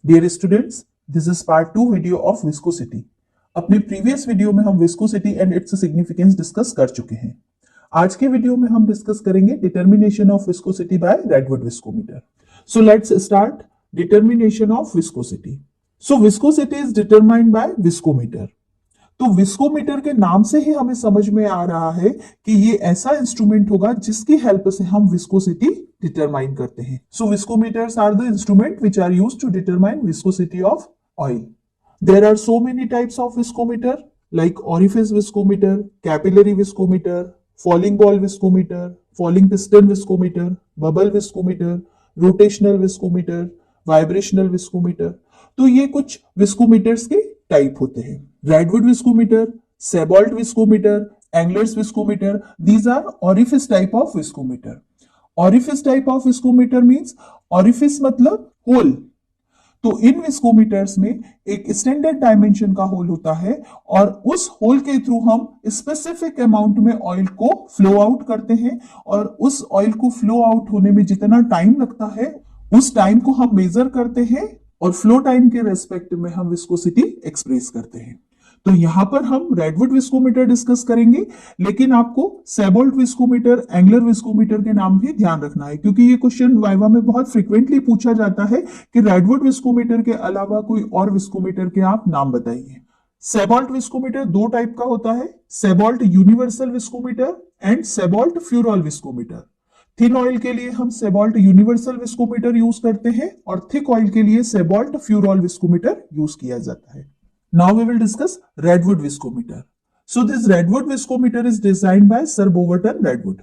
Dear students, this is part 2 video of viscosity. अपने previous video में हम viscosity and its significance discuss कर चुके हैं। आज के वीडियो में हम डिस्कस करेंगे determination of viscosity by Redwood viscometer. So let's start determination of viscosity. So viscosity is determined by viscometer. तो विस्कोमीटर के नाम से ही हमें समझ में आ रहा है कि ये ऐसा इंस्ट्रूमेंट होगा जिसकी हेल्प से हम विस्कोसिटी डिटरमाइन करते हैं। So viscometers are the instrument which are used to determine viscosity of oil. There are so many types of viscometer like orifice viscometer, capillary viscometer, falling ball viscometer, falling piston viscometer, bubble viscometer, rotational viscometer, vibrational viscometer। तो ये कुछ विस्कोमीटर्स के type होते हैं। Redwood viscometer, Saybolt viscometer, Engler's viscometer, these are orifice type of viscometer. orifice type of viscometer means orifice मतलब hole. तो इन विस्कोमीटर्स में एक स्टैंडर्ड डायमेंशन का होल होता है और उस होल के थ्रू हम स्पेसिफिक अमाउंट में ऑयल को फ्लो आउट करते हैं और उस ऑयल को फ्लो आउट होने में जितना टाइम लगता है उस टाइम को हम मेजर करते हैं और फ्लो टाइम के रेस्पेक्ट में हम विस्कोसिटी एक्सप्रेस करते हैं। तो यहां पर हम रेडवुड विस्कोमीटर डिस्कस करेंगे, लेकिन आपको सेबॉल्ट विस्कोमीटर, एंगलर विस्कोमीटर के नाम भी ध्यान रखना है क्योंकि ये क्वेश्चन वाइवा में बहुत फ्रीक्वेंटली पूछा जाता है कि रेडवुड विस्कोमीटर के अलावा कोई और विस्कोमीटर के आप नाम बताइए। सेबॉल्ट विस्कोमीटर दो टाइप का होता है, Saybolt universal viscometer and Saybolt Furol viscometer. Thin oil के लिए हम सेबॉल्ट यूनिवर्सल विस्कोमीटर यूज करते हैं और थिक ऑयल के लिए सेबॉल्ट फ्यूरॉल विस्कोमीटर यूज किया जाता है। Now we will discuss Redwood viscometer. So this Redwood viscometer is designed by Sir Bowerton Redwood.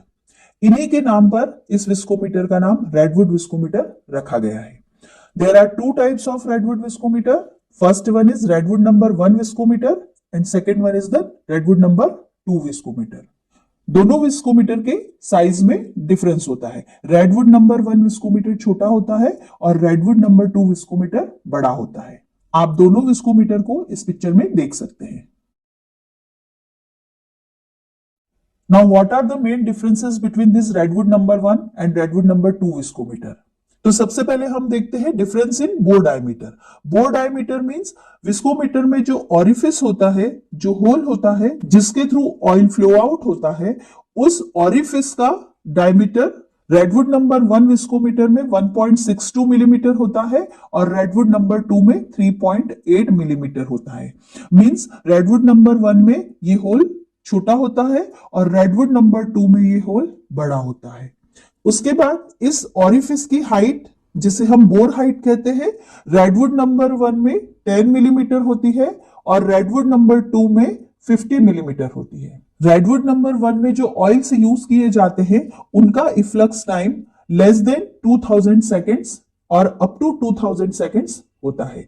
इन्हीं के नाम पर इस विस्कोमीटर का नाम Redwood viscometer रखा गया है। There are two types of Redwood viscometer. First one is Redwood number 1 viscometer and second one is the Redwood number 2 viscometer. दोनों विस्कोमीटर के साइज में डिफरेंस होता है। रेडवुड नंबर 1 विस्कोमीटर छोटा होता है और रेडवुड नंबर 2 विस्कोमीटर बड़ा होता है। आप दोनों विस्कोमीटर को इस पिक्चर में देख सकते हैं। Now what are the main differences between this Redwood number 1 and Redwood number 2 viscometer? तो सबसे पहले हम देखते हैं difference in bore diameter. Bore diameter means viscometer में जो ऑरिफिस होता है, जो होल होता है जिसके थ्रू ऑयल फ्लो आउट होता है, उस ऑरिफिस का डायमीटर रेडवुड नंबर 1 विस्कोमीटर में 1.62 मिलीमीटर होता है और रेडवुड नंबर 2 में 3.8 मिलीमीटर होता है। मींस रेडवुड नंबर 1 में ये होल छोटा होता है और रेडवुड नंबर 2 में ये होल बड़ा होता है। उसके बाद इस ऑरिफिस की हाइट, जिसे हम बोर हाइट कहते हैं, रेडवुड नंबर 1 में 10 मिलीमीटर होती है और रेडवुड नंबर 2 में 50 मिलीमीटर होती है। रेडवुड नंबर 1 में जो ऑयल्स यूज किए जाते हैं उनका efflux time less than 2000 seconds और अप टू 2000 सेकेंड्स होता है।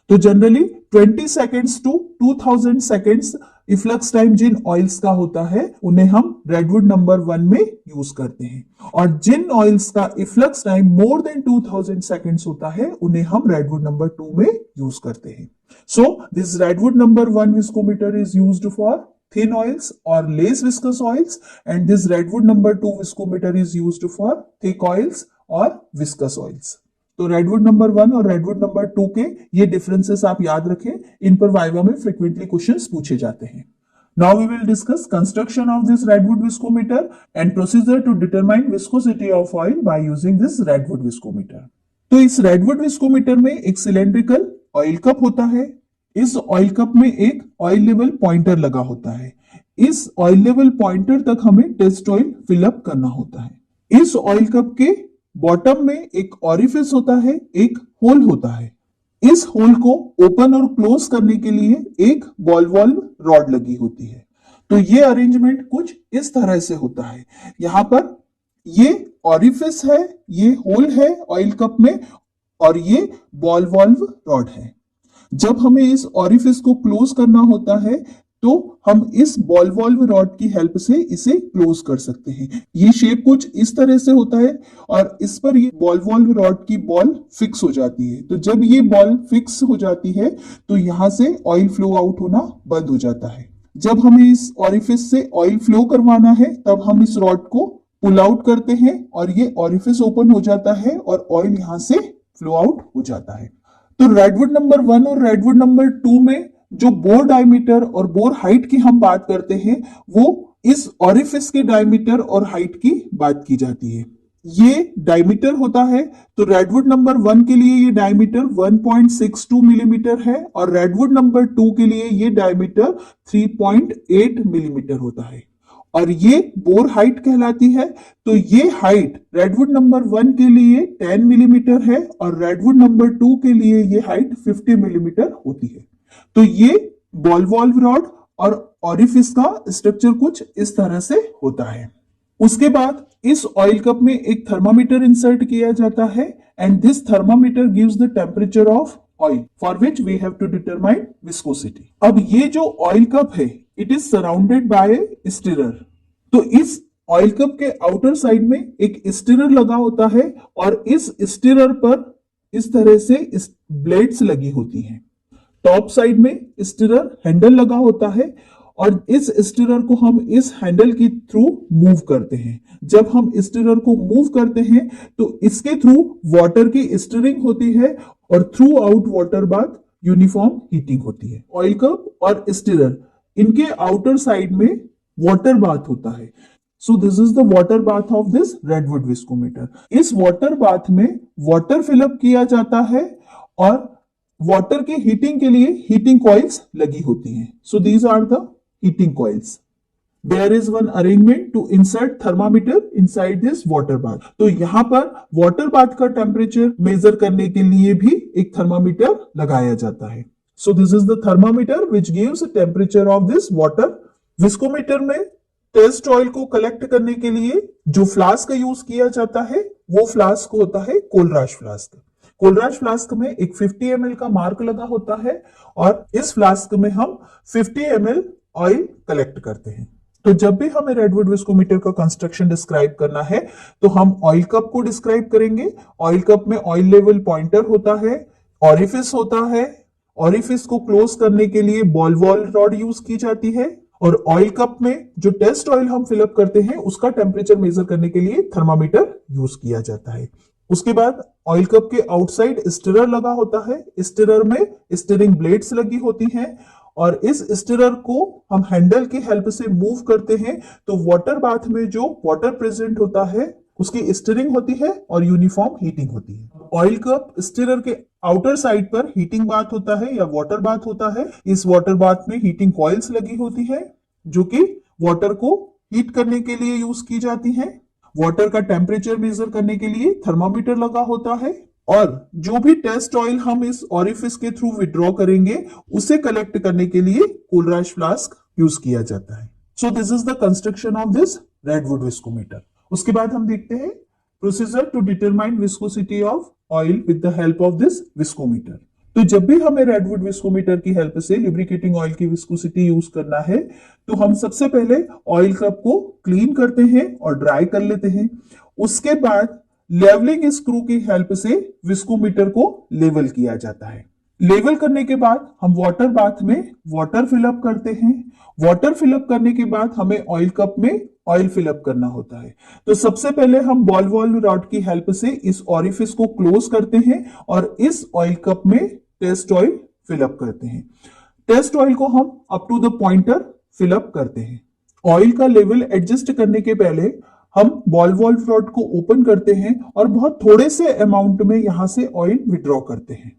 तो generally 20 seconds to 2000 seconds efflux time जिन ऑयल्स का होता है उन्हें हम रेडवुड नंबर 1 में यूज करते हैं और जिन ऑयल्स का efflux time more than 2000 seconds होता है उन्हें हम रेडवुड नंबर 2 में यूज करते हैं। So this redwood number 1 viscometer is used for thin oils or less viscous oils and this redwood number 2 viscometer is used for thick oils or viscous oils। तो redwood number 1 और redwood number 2 के ये differences आप याद रखें, इन पर viva में frequently questions पूछे जाते हैं। Now we will discuss construction of this redwood viscometer and procedure to determine viscosity of oil by using this redwood viscometer। तो इस रेडवुड विस्कोमीटर में एक सिलेंड्रिकल ऑयल कप होता है। इस ऑयल कप में एक ऑयल लेवल पॉइंटर लगा होता है। इस ऑयल लेवल पॉइंटर तक हमें टेस्ट ऑयल फिलअप करना होता है। इस ऑयल कप के बॉटम में एक ऑरिफिस होता है, एक होल होता है। इस होल को ओपन और क्लोज करने के लिए एक बॉल वॉल्व रॉड लगी होती है। तो ये अरेंजमेंट कुछ इस तरह से होता है। यहां पर ये ऑरिफिस है, ये होल है ऑयल कप में और ये बॉल वॉल्व रॉड है। जब हमें इस ऑरिफिस को क्लोज करना होता है तो हम इस बॉल वॉल्व रॉड की हेल्प से इसे क्लोज कर सकते हैं। ये शेप कुछ इस तरह से होता है और इस पर ये बॉल वॉल्व रॉड की बॉल फिक्स हो जाती है। तो जब ये बॉल फिक्स हो जाती है तो यहां से ऑयल फ्लो आउट होना बंद हो जाता है। जब हमें इस ऑरिफिस से ऑयल फ्लो करवाना है तब हम इस रॉड को पुल आउट करते हैं और ये ऑरिफिस ओपन हो जाता है और ऑयल यहां से फ्लो आउट हो जाता है। तो रेडवुड नंबर 1 और रेडवुड नंबर 2 में जो बोर डायमीटर और बोर हाइट की हम बात करते हैं वो इस ऑरिफिस के डायमीटर और हाइट की बात की जाती है। ये डायमीटर होता है, तो रेडवुड नंबर 1 के लिए ये डायमीटर 1.62 मिलीमीटर है और रेडवुड नंबर 2 के लिए ये डायमीटर 3.8 मिलीमीटर होता है और ये बोर हाइट कहलाती है। तो ये हाइट रेडवुड नंबर 1 के लिए 10 मिलीमीटर है और रेडवुड नंबर 2 के लिए ये हाइट 50 मिलीमीटर होती है। तो ये बॉल वॉल्व रॉड और ऑरिफिस का स्ट्रक्चर कुछ इस तरह से होता है। उसके बाद इस ऑयल कप में एक थर्मामीटर इंसर्ट किया जाता है and this thermometer gives the temperature of oil for which we have to determine viscosity. अब ये जो ऑयल कप है it is surrounded by a stirrer. तो इस ऑयल कप के आउटर साइड में एक स्टिरर लगा होता है और इस स्टिरर पर इस तरह से ब्लेड्स लगी होती हैं। टॉप साइड में स्टिरर हैंडल लगा होता है और इस स्टिरर को हम इस हैंडल के थ्रू मूव करते हैं। जब हम स्टिरर को मूव करते हैं तो इसके थ्रू वाटर की स्टिरिंग होती है और through out water bath uniform heating होती है। ऑयल कप और स्टिरर इनके आउटर साइड में वाटर बाथ होता है। So this is the water bath of this Redwood viscometer. इस वाटर बाथ में वाटर फिलअप किया जाता है और वाटर की हीटिंग के लिए हीटिंग कॉइल्स लगी होती हैं। So these are the heating coils. There is one arrangement to insert thermometer inside this water bath. तो यहां पर वाटर बाथ का टेम्परेचर मेजर करने के लिए भी एक थर्मामीटर लगाया जाता है। So this is the thermometer which gives temperature of this water. Viscometer में टेस्ट ऑयल को कलेक्ट करने के लिए जो फ्लास्क का यूज किया जाता है वो फ्लास्क होता है कोलराज फ्लास्क। कोलराज फ्लास्क में एक 50 ml का मार्क लगा होता है और इस फ्लास्क में हम 50 ml ऑयल कलेक्ट करते हैं। तो जब भी हमें रेडवुड विस्कोमीटर का कंस्ट्रक्शन डिस्क्राइब करना है तो हम ऑयल कप को डिस्क्राइब करेंगे। ऑयल कप में ऑयल लेवल पॉइंटर होता है, ऑरिफिस होता है, ऑरिफिस को क्लोज करने के लिए बॉल वॉल रॉड यूज की जाती है और ऑयल कप में जो टेस्ट ऑयल हम फिलअप करते हैं उसका टेम्परेचर मेजर करने के लिए थर्मामीटर यूज किया जाता है। उसके बाद ऑयल कप के आउटसाइड स्टिरर लगा होता है। स्टिरर में स्टीयरिंग ब्लेड्स लगी होती हैं और इस स्टिरर को हम हैंडल की हेल्प से मूव करते हैं तो वाटर बाथ में जो वाटर प्रेजेंट होता है उसकी स्टियरिंग होती है और यूनिफॉर्म हीटिंग होती है। ऑयल कप स्टिरर के आउटर साइड पर हीटिंग बाथ होता है या वाटर बाथ होता है। इस वाटर बाथ में हीटिंग कॉइल्स लगी होती है जो कि वाटर को हीट करने के लिए यूज की जाती है। वाटर का टेम्परेचर मेजर करने के लिए थर्मामीटर लगा होता है और जो भी टेस्ट ऑयल हम इस ऑरिफिस के थ्रू विड्रॉ करेंगे उसे कलेक्ट करने के लिए कोलराज फ्लास्क यूज किया जाता है। So this is the construction of this Redwood viscometer. उसके बाद हम देखते हैं procedure to determine viscosity of oil with the help of this viscometer. तो जब भी हमें रेडवुड विस्कोमीटर की हेल्प से लुब्रिकेटिंग ऑयल की विस्कोसिटी यूज करना है तो हम सबसे पहले ऑयल कप को क्लीन करते हैं और ड्राई कर लेते हैं। उसके बाद लेवलिंग स्क्रू की हेल्प से विस्कोमीटर को लेवल किया जाता है। लेवल करने के बाद हम वाटर बाथ में वाटर फिलअप करते हैं। वाटर फिलअप करने के बाद हमें ऑयल कप में ऑयल फिलअप करना होता है। तो सबसे पहले हम बॉल वॉल्व रॉड की हेल्प से इस ऑरिफिस को क्लोज करते हैं और इस ऑयल कप में टेस्ट ऑयल फिलअप करते हैं। टेस्ट ऑयल को हम up to the pointer fill up करते हैं। ऑयल का लेवल एडजस्ट करने के पहले हम बॉल वॉल्व रॉड को ओपन करते हैं और बहुत थोड़े से अमाउंट में यहां से ऑयल विड्रॉ करते हैं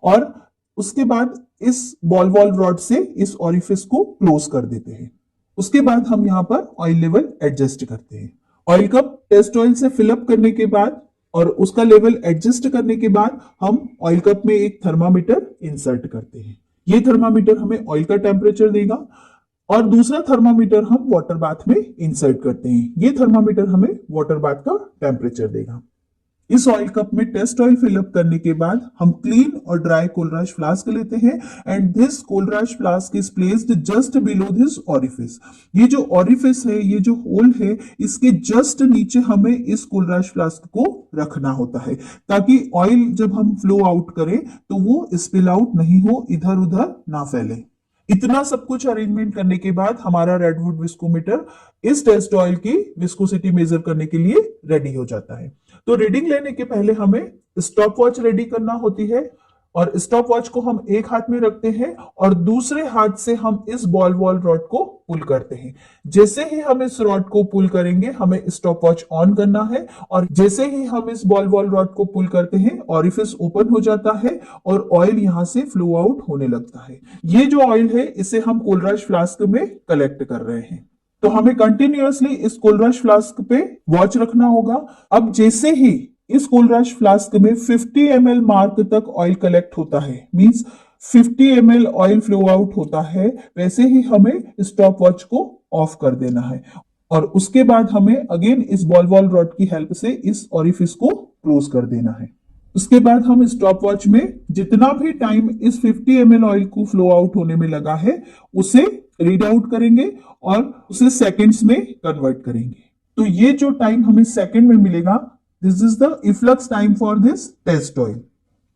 और उसके बाद इस बॉल वॉल्व रॉड से इस ऑरिफिस को क्लोज कर देते हैं। उसके बाद हम यहां पर ऑयल लेवल एडजस्ट करते हैं। ऑयल कप टेस्ट ऑयल से फिलअप करने के बाद और उसका लेवल एडजस्ट करने के बाद हम ऑयल कप में एक थर्मामीटर इंसर्ट करते हैं। ये थर्मामीटर हमें ऑयल का टेम्परेचर देगा और दूसरा थर्मामीटर हम वाटर बाथ में इंसर्ट करते हैं। ये थर्मामीटर हमें वाटर बाथ का टेम्परेचर देगा। इस ऑयल कप में टेस्ट ऑयल फिलअप करने के बाद हम क्लीन और ड्राई कोलराज फ्लास्क लेते हैं and this Kohlrausch flask is placed just below this orifice. ये जो ऑरिफिस है, ये जो होल है, इसके जस्ट नीचे हमें इस कोलराज फ्लास्क को रखना होता है ताकि ऑयल जब हम फ्लो आउट करें तो वो स्पिल आउट नहीं हो, इधर उधर ना फैले। इतना सब कुछ अरेंजमेंट करने के बाद हमारा रेडवुड विस्कोमीटर इस टेस्ट ऑयल की विस्कोसिटी मेजर करने के लिए रेडी हो जाता है। तो रीडिंग लेने के पहले हमें स्टॉप वॉच रेडी करना होती है और स्टॉप वॉच को हम एक हाथ में रखते हैं और दूसरे हाथ से हम इस बॉल वॉल रॉड को पुल करते हैं। जैसे ही हम इस रॉड को पुल करेंगे हमें स्टॉप वॉच ऑन करना है और जैसे ही हम इस बॉल वॉल रॉड को पुल करते हैं ऑरिफिस ओपन हो जाता है और ऑयल यहां से फ्लो आउट होने लगता है। ये जो ऑयल है इसे हम कोलराज फ्लास्क में कलेक्ट कर रहे हैं। तो हमें कंटिन्यूअसली इस कोलराज फ्लास्क पे वॉच रखना होगा। अब जैसे ही इस कोलराज फ्लास्क में 50 ml मार्क तक ऑयल कलेक्ट होता है, means 50 ml oil flow out होता है, वैसे ही हमें स्टॉप वॉच को ऑफ कर देना है और उसके बाद हमें अगेन इस बॉल वॉल रॉड की हेल्प से इस ऑरिफिस को क्लोज कर देना है। उसके बाद हम स्टॉप वॉच में जितना भी टाइम इस 50 ml ऑयल को फ्लो आउट होने में लगा है उसे रीड आउट करेंगे और उसे सेकंड्स में कन्वर्ट करेंगे। तो ये जो टाइम हमें सेकंड में मिलेगा, this is the efflux time for this test oil.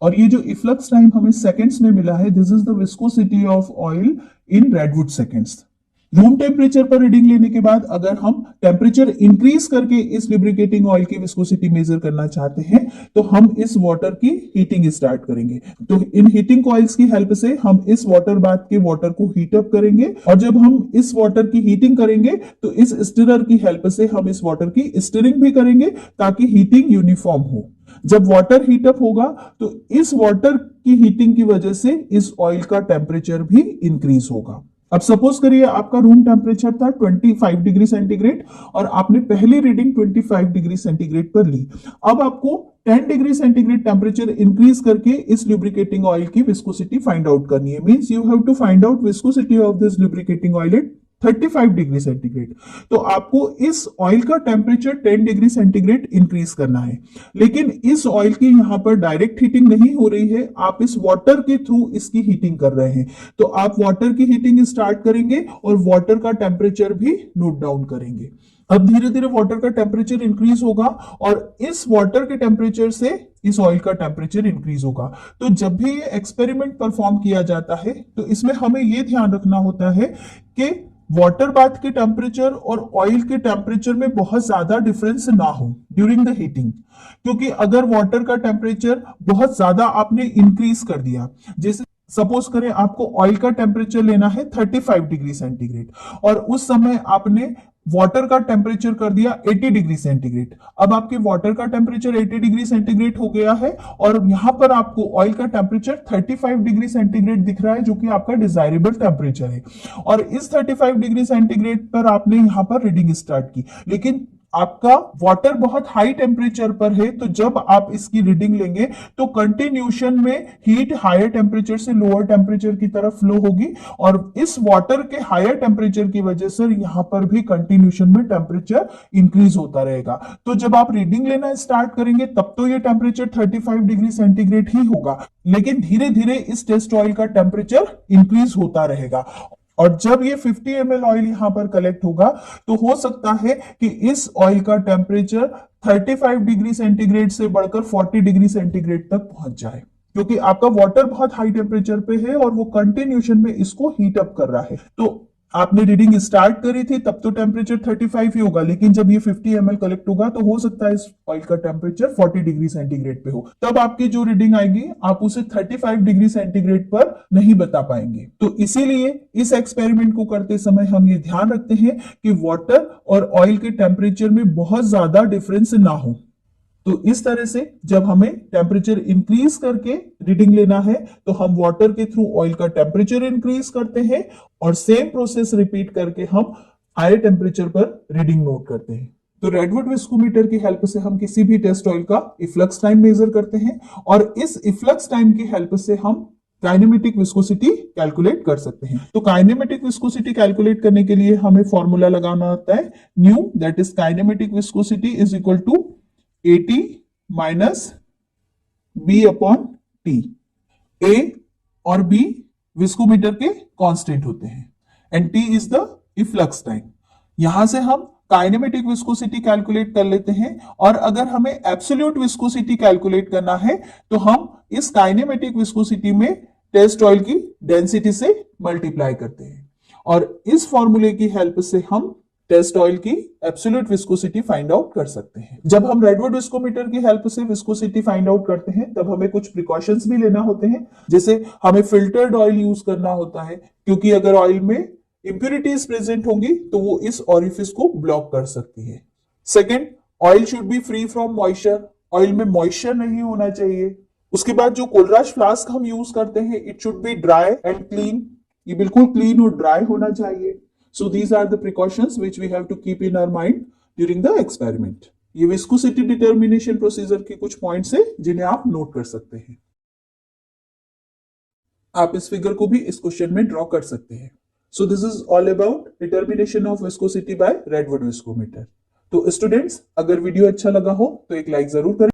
और ये जो इफ्लक्स टाइम हमें सेकंड्स में मिला है, this is the viscosity of oil in redwood seconds. Room temperature पर रीडिंग लेने के बाद अगर हम टेम्परेचर इंक्रीज करके इस लुब्रिकेटिंग ऑयल की विस्कोसिटी मेजर करना चाहते हैं तो हम इस वाटर की हीटिंग स्टार्ट करेंगे। तो इन हीटिंग कॉइल्स की हेल्प से हम इस वाटर बाथ के वाटर को हीट अप करेंगे और जब हम इस वाटर की हीटिंग करेंगे तो इस स्टिरर की हेल्प से हम इस वाटर की स्टिरिंग भी करेंगे ताकि हीटिंग यूनिफॉर्म हो। जब वाटर हीट अप होगा तो इस वाटर की हीटिंग की वजह से इस ऑयल का टेम्परेचर भी इंक्रीज होगा। अब सपोज करिए आपका रूम टेम्परेचर था 25 डिग्री सेंटीग्रेड और आपने पहली रीडिंग 25 डिग्री सेंटीग्रेड पर ली। अब आपको 10 डिग्री सेंटीग्रेड टेम्परेचर इंक्रीज करके इस लुब्रिकेटिंग ऑयल की विस्कोसिटी फाइंड आउट करनी है। Means you have to find out viscosity of this lubricating oil at 35 degree centigrade. तो आपको इस ऑयल का टेम्परेचर 10 डिग्री सेंटीग्रेड इंक्रीज करना है, लेकिन इस ऑयल की यहां पर डायरेक्ट हीटिंग नहीं हो रही है, आप इस वाटर के थ्रू इसकी हीटिंग कर रहे हैं। तो आप वाटर की हीटिंग स्टार्ट करेंगे और वाटर का टेम्परेचर भी नोट डाउन करेंगे। अब धीरे धीरे वाटर का टेम्परेचर इंक्रीज होगा और इस वाटर के टेम्परेचर से इस ऑयल का टेम्परेचर इंक्रीज होगा। तो जब भी ये एक्सपेरिमेंट परफॉर्म किया जाता है तो इसमें हमें यह ध्यान रखना होता है कि वाटर बाथ के टेम्परेचर और ऑयल के टेम्परेचर में बहुत ज्यादा डिफरेंस ना हो ड्यूरिंग द हीटिंग, क्योंकि अगर वाटर का टेम्परेचर बहुत ज्यादा आपने इंक्रीज कर दिया, जैसे सपोज करें आपको ऑयल का टेम्परेचर लेना है 35 डिग्री सेंटीग्रेड और उस समय आपने वाटर का टेम्परेचर कर दिया 80 डिग्री सेंटीग्रेड। अब आपके वाटर का टेम्परेचर 80 डिग्री सेंटीग्रेड हो गया है और यहां पर आपको ऑयल का टेम्परेचर 35 डिग्री सेंटीग्रेड दिख रहा है जो कि आपका डिजायरेबल टेम्परेचर है। और इस 35 डिग्री सेंटीग्रेड पर आपने यहां पर रीडिंग स्टार्ट की, लेकिन आपका वाटर बहुत हाई टेम्परेचर पर है, तो जब आप इसकी रीडिंग लेंगे तो कंटिन्यूशन में हीट हायर टेम्परेचर से लोअर टेम्परेचर की तरफ फ्लो होगी और इस वाटर के हायर टेम्परेचर की वजह से यहां पर भी कंटिन्यूशन में टेम्परेचर इंक्रीज होता रहेगा। तो जब आप रीडिंग लेना स्टार्ट करेंगे तब तो ये टेम्परेचर 35 डिग्री सेंटीग्रेड ही होगा, लेकिन धीरे धीरे इस टेस्ट ऑयल का टेम्परेचर इंक्रीज होता रहेगा। और जब ये 50 ml ऑयल यहां पर कलेक्ट होगा तो हो सकता है कि इस ऑयल का टेम्परेचर 35 डिग्री सेंटीग्रेड से बढ़कर 40 डिग्री सेंटीग्रेड तक पहुंच जाए, क्योंकि आपका वाटर बहुत हाई टेम्परेचर पे है और वो कंटिन्यूशन में इसको हीट अप कर रहा है। तो आपने रीडिंग स्टार्ट करी थी तब तो टेम्परेचर 35 ही होगा, लेकिन जब ये 50 ml कलेक्ट होगा तो हो सकता है इस ऑयल का टेम्परेचर 40 डिग्री सेंटीग्रेड पे हो। तब आपकी जो रीडिंग आएगी आप उसे 35 डिग्री सेंटीग्रेड पर नहीं बता पाएंगे। तो इसीलिए इस एक्सपेरिमेंट को करते समय हम ये ध्यान रखते हैं कि वाटर और ऑयल के टेम्परेचर में बहुत ज्यादा डिफरेंस ना हो। तो इस तरह से जब हमें टेम्परेचर इंक्रीज करके रीडिंग लेना है तो हम वाटर के थ्रू ऑयल का टेम्परेचर इंक्रीज करते हैं और सेम प्रोसेस रिपीट करके हम हायर टेम्परेचर पर रीडिंग नोट करते हैं। तो रेडवुड विस्कोमीटर की हेल्प से हम किसी भी टेस्ट ऑयल का इफ्लक्स टाइम मेजर करते हैं और इस इफ्लक्स टाइम की हेल्प से हम काइनेमेटिक विस्कोसिटी कैलकुलेट कर सकते हैं। तो काइनेमेटिक विस्कोसिटी कैलकुलेट करने के लिए हमें फॉर्मूला लगाना होता है nu, that is kinematic viscosity is equal to AT minus B upon T। A और B विस्कोमीटर के कांस्टेंट होते हैं and T is the efflux time. यहां से हम काइनेमेटिक विस्कोसिटी कैलकुलेट कर लेते हैं और अगर हमें एब्सोल्यूट विस्कोसिटी कैलकुलेट करना है तो हम इस काइनेमेटिक विस्कोसिटी में टेस्ट ऑयल की डेंसिटी से मल्टीप्लाई करते हैं और इस फॉर्मूले की हेल्प से हम टेस्ट ऑयल की एब्सोल्यूट विस्कोसिटी फाइंड आउट कर सकते हैं। जब हम रेडवुड विस्कोमीटर की हेल्प से विस्कोसिटी फाइंड आउट करते हैं तब हमें कुछ प्रिकॉशंस भी लेना होते हैं, जैसे हमें फिल्टर्ड ऑयल यूज करना होता है, क्योंकि अगर ऑयल में इंप्योरिटीज प्रेजेंट होंगी तो वो इस ऑरिफिस को ब्लॉक कर सकती है। Second, oil should be free from moisture, oil में मॉइस्चर नहीं होना चाहिए। उसके बाद जो कोलराज फ्लास्क हम यूज करते हैं it should be dry and clean, ये बिल्कुल क्लीन और ड्राई होना चाहिए। So these are the precautions which we have to keep in our mind during the experiment. ये विस्कोसिटी डिटर्मिनेशन प्रोसीजर के कुछ पॉइंट्स है जिन्हें आप नोट कर सकते हैं। आप इस फिगर को भी इस क्वेश्चन में ड्रॉ कर सकते हैं। So this is all about determination of viscosity by Redwood viscometer. तो स्टूडेंट्स, अगर वीडियो अच्छा लगा हो तो एक लाइक जरूर करें।